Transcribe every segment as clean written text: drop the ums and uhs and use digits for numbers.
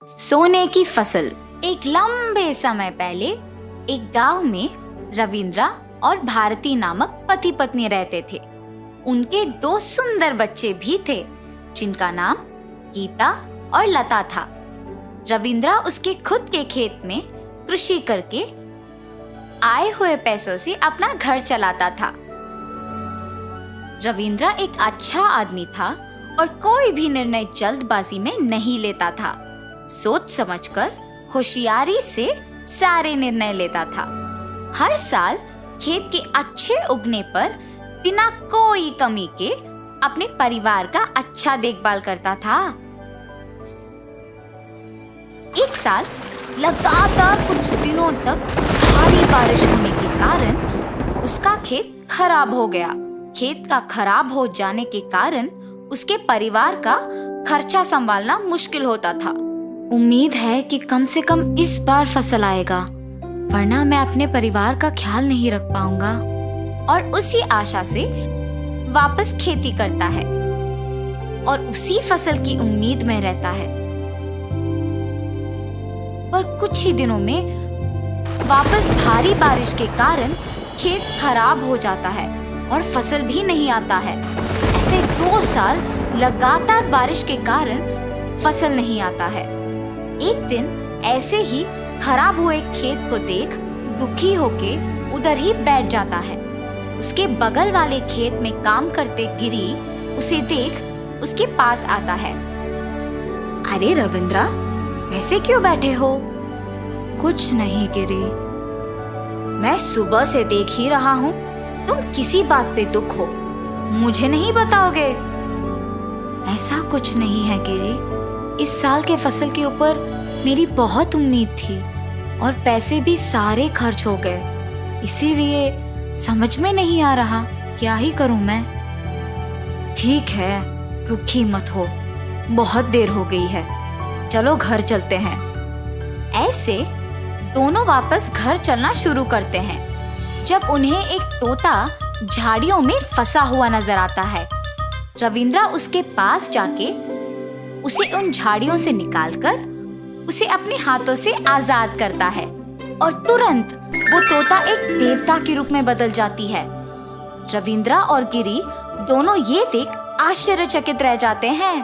सोने की फसल। एक लंबे समय पहले एक गांव में रविंद्रा और भारती नामक पति पत्नी रहते थे। उनके 2 सुंदर बच्चे भी थे जिनका नाम गीता और लता था। रविंद्रा उसके खुद के खेत में कृषि करके आए हुए पैसों से अपना घर चलाता था। रविंद्रा एक अच्छा आदमी था और कोई भी निर्णय जल्दबाजी में नहीं लेता था। सोच समझकर होशियारी से सारे निर्णय लेता था। हर साल खेत के अच्छे उगने पर बिना कोई कमी के अपने परिवार का अच्छा देखभाल करता था। एक साल लगातार कुछ दिनों तक भारी बारिश होने के कारण उसका खेत खराब हो गया। खेत का खराब हो जाने के कारण उसके परिवार का खर्चा संभालना मुश्किल होता था। उम्मीद है कि कम से कम इस बार फसल आएगा, वरना मैं अपने परिवार का ख्याल नहीं रख पाऊंगा। और उसी आशा से वापस खेती करता है और उसी फसल की उम्मीद में रहता है। पर कुछ ही दिनों में वापस भारी बारिश के कारण खेत खराब हो जाता है और फसल भी नहीं आता है। ऐसे 2 साल लगातार बारिश के कारण फसल नहीं आता है। एक दिन ऐसे ही खराब हुए खेत को देख दुखी होके उधर ही बैठ जाता है। उसके बगल वाले खेत में काम करते गिरी उसे देख उसके पास आता है। अरे रविंद्रा, ऐसे क्यों बैठे हो? कुछ नहीं गिरी, मैं सुबह से देख ही रहा हूँ तुम किसी बात पे दुख हो, मुझे नहीं बताओगे? ऐसा कुछ नहीं है गिरी, इस साल के फसल के ऊपर मेरी बहुत उम्मीद थी और पैसे भी सारे खर्च हो गए, इसीलिए समझ में नहीं आ रहा क्या ही करूं मैं। ठीक है, दुखी मत हो, बहुत देर हो गई है, चलो घर चलते हैं। ऐसे दोनों वापस घर चलना शुरू करते हैं जब उन्हें एक तोता झाड़ियों में फंसा हुआ नजर आता है। रविंद्रा उसके पास जाके उसे उन झाड़ियों से निकालकर उसे अपने हाथों से आजाद करता है और तुरंत वो तोता एक देवता के रूप में बदल जाती है। रविंद्रा और गिरी दोनों ये देख आश्चर्यचकित रह जाते हैं।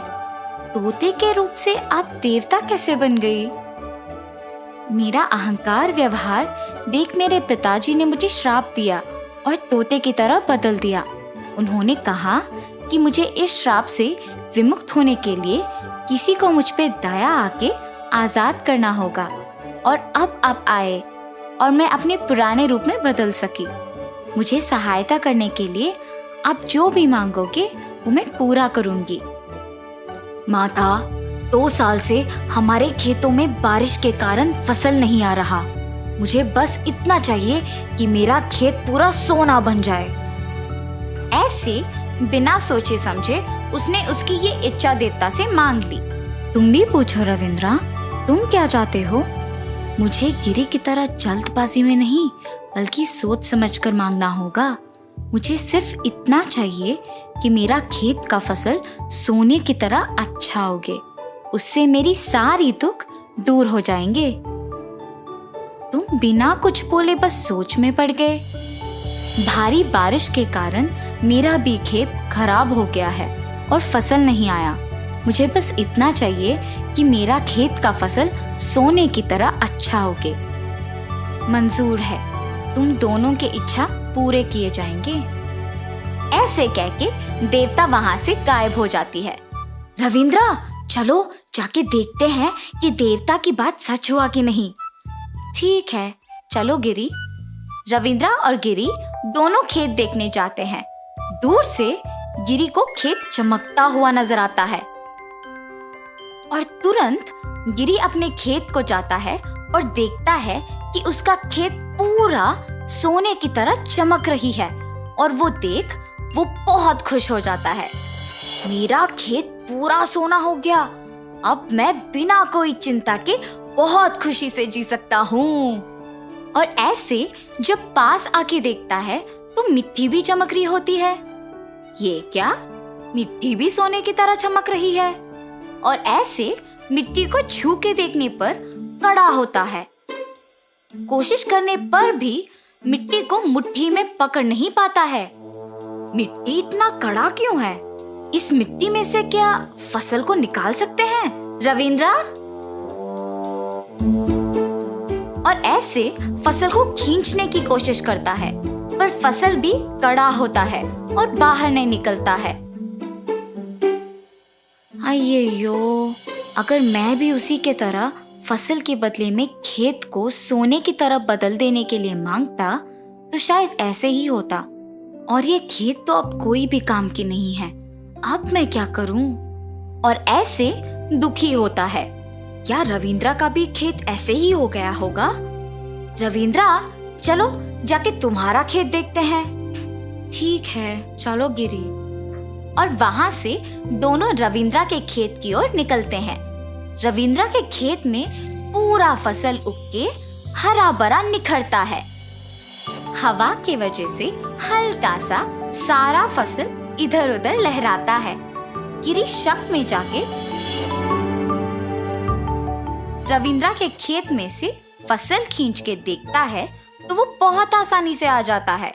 तोते के रूप से आप देवता कैसे बन गई? मेरा अहंकार व्यवहार देख मेरे पिताजी ने मुझे श्राप दिया और तोते की तरह बदल दिया। उन्होंने कहा कि मुझे इस श्राप से विमुक्त होने के लिए किसी को मुझ पे दया आके आजाद करना होगा और अब आप आए और मैं अपने पुराने रूप में बदल सकी। मुझे सहायता करने के लिए आप जो भी मांगोगे वो मैं पूरा करूंगी। माता, 2 साल से हमारे खेतों में बारिश के कारण फसल नहीं आ रहा। मुझे बस इतना चाहिए कि मेरा खेत पूरा सोना बन जाए। ऐसे बिना सोचे समझे उसने उसकी ये इच्छा देवता से मांग ली। तुम भी पूछो रविंद्रा, तुम क्या चाहते हो? मुझे गिरी की तरह जल्दबाजी में नहीं बल्कि सोच समझकर मांगना होगा। मुझे सिर्फ इतना चाहिए कि मेरा खेत का फसल सोने की तरह अच्छा उगे, उससे मेरी सारी दुख दूर हो जाएंगे। तुम बिना कुछ बोले बस सोच में पड़ गए। भारी बारिश के कारण मेरा भी खेत खराब हो गया है और फसल नहीं आया। मुझे बस इतना चाहिए कि मेरा खेत का फसल सोने की तरह अच्छा होगे। मंजूर है, तुम दोनों की इच्छा पूरे किए जाएंगे। ऐसे कह के देवता वहां से गायब हो जाती है। रविंद्रा, चलो जाके देखते हैं कि देवता की बात सच हुआ कि नहीं। ठीक है, चलो गिरी। रविंद्रा और गिरी दोनों खेत देखने जाते हैं। दूर से गिरी को खेत चमकता हुआ नजर आता है और तुरंत गिरी अपने खेत को जाता है और देखता है कि उसका खेत पूरा सोने की तरह चमक रही है और वो देख वो बहुत खुश हो जाता है। मेरा खेत पूरा सोना हो गया, अब मैं बिना कोई चिंता के बहुत खुशी से जी सकता हूँ। और ऐसे जब पास आके देखता है तो मिट्टी भी चमक रही होती है। ये क्या, मिट्टी भी सोने की तरह चमक रही है। और ऐसे मिट्टी को छू के देखने पर कड़ा होता है। कोशिश करने पर भी मिट्टी को मुट्ठी में पकड़ नहीं पाता है। मिट्टी इतना कड़ा क्यों है? इस मिट्टी में से क्या फसल को निकाल सकते हैं? रविंद्रा? और ऐसे फसल को खींचने की कोशिश करता है, पर फसल भी कड़ा होता है और बाहर नहीं निकलता है। अय्यो, अगर मैं भी उसी के तरह फसल के बदले में खेत को सोने की तरफ बदल देने के लिए मांगता तो शायद ऐसे ही होता। और ये खेत तो अब कोई भी काम की नहीं है, अब मैं क्या करूं? और ऐसे दुखी होता है। क्या रविंद्रा का भी खेत ऐसे ही हो गया होगा? रविंद्रा, चलो जाके तुम्हारा खेत देखते हैं। ठीक है, चलो गिरी। और वहां से दोनों रविंद्रा के खेत की ओर निकलते हैं। रविंद्रा के खेत में पूरा फसल उग के हरा भरा निखरता है। हवा की वजह से हल्का सा सारा फसल इधर उधर लहराता है। गिरी शक में जाके रविंद्रा के खेत में से फसल खींच के देखता है तो वो बहुत आसानी से आ जाता है।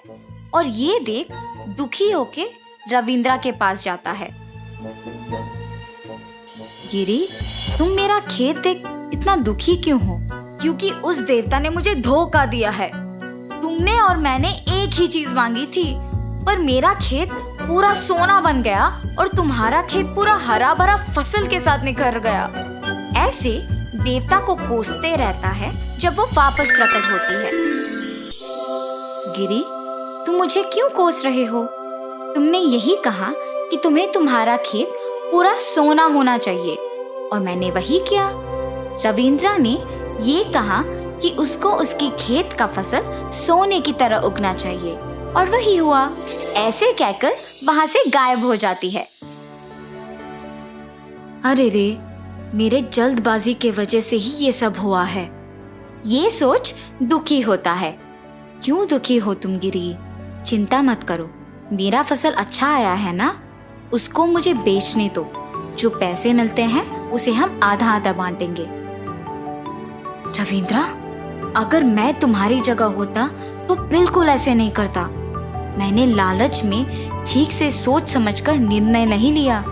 और ये देख दुखी होके रविंद्रा के पास जाता है। गिरी, तुम मेरा खेत देख इतना दुखी क्यों हो? क्योंकि उस देवता ने मुझे धोखा दिया है। तुमने और मैंने एक ही चीज मांगी थी, पर मेरा खेत पूरा सोना बन गया और तुम्हारा खेत पूरा हरा भरा फसल के साथ निखर गया। ऐसे देवता को कोसते रहता है जब वो वापस प्रकट होती है। गिरी, तुम मुझे क्यों कोस रहे हो? तुमने यही कहा कि तुम्हें तुम्हारा खेत पूरा सोना होना चाहिए और मैंने वही किया। रविंद्रा ने ये कहा कि उसको उसकी खेत का फसल सोने की तरह उगना चाहिए और वही हुआ। ऐसे कहकर वहां से गायब हो जाती है। अरे रे, मेरे जल्दबाजी के वजह से ही ये सब हुआ है। ये सोच दुखी होता है। क्यों दुखी हो तुम गिरी? चिंता मत करो, मेरा फसल अच्छा आया है ना, उसको मुझे बेचने दो। जो पैसे मिलते हैं उसे हम आधा आधा बांटेंगे। रविंद्रा, अगर मैं तुम्हारी जगह होता तो बिल्कुल ऐसे नहीं करता। मैंने लालच में ठीक से सोच समझकर निर्णय नहीं लिया।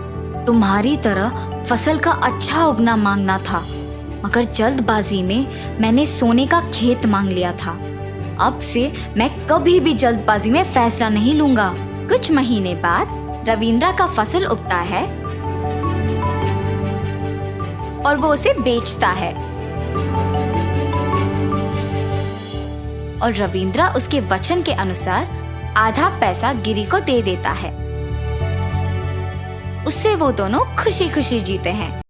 तुम्हारी तरह फसल का अच्छा उगना मांगना था, मगर जल्दबाजी में मैंने सोने का खेत मांग लिया था। अब से मैं कभी भी जल्दबाजी में फैसला नहीं लूंगा। कुछ महीने बाद रविंद्रा का फसल उगता है और वो उसे बेचता है और रविंद्रा उसके वचन के अनुसार आधा पैसा गिरी को दे देता है। उससे वो दोनों खुशी खुशी जीते हैं।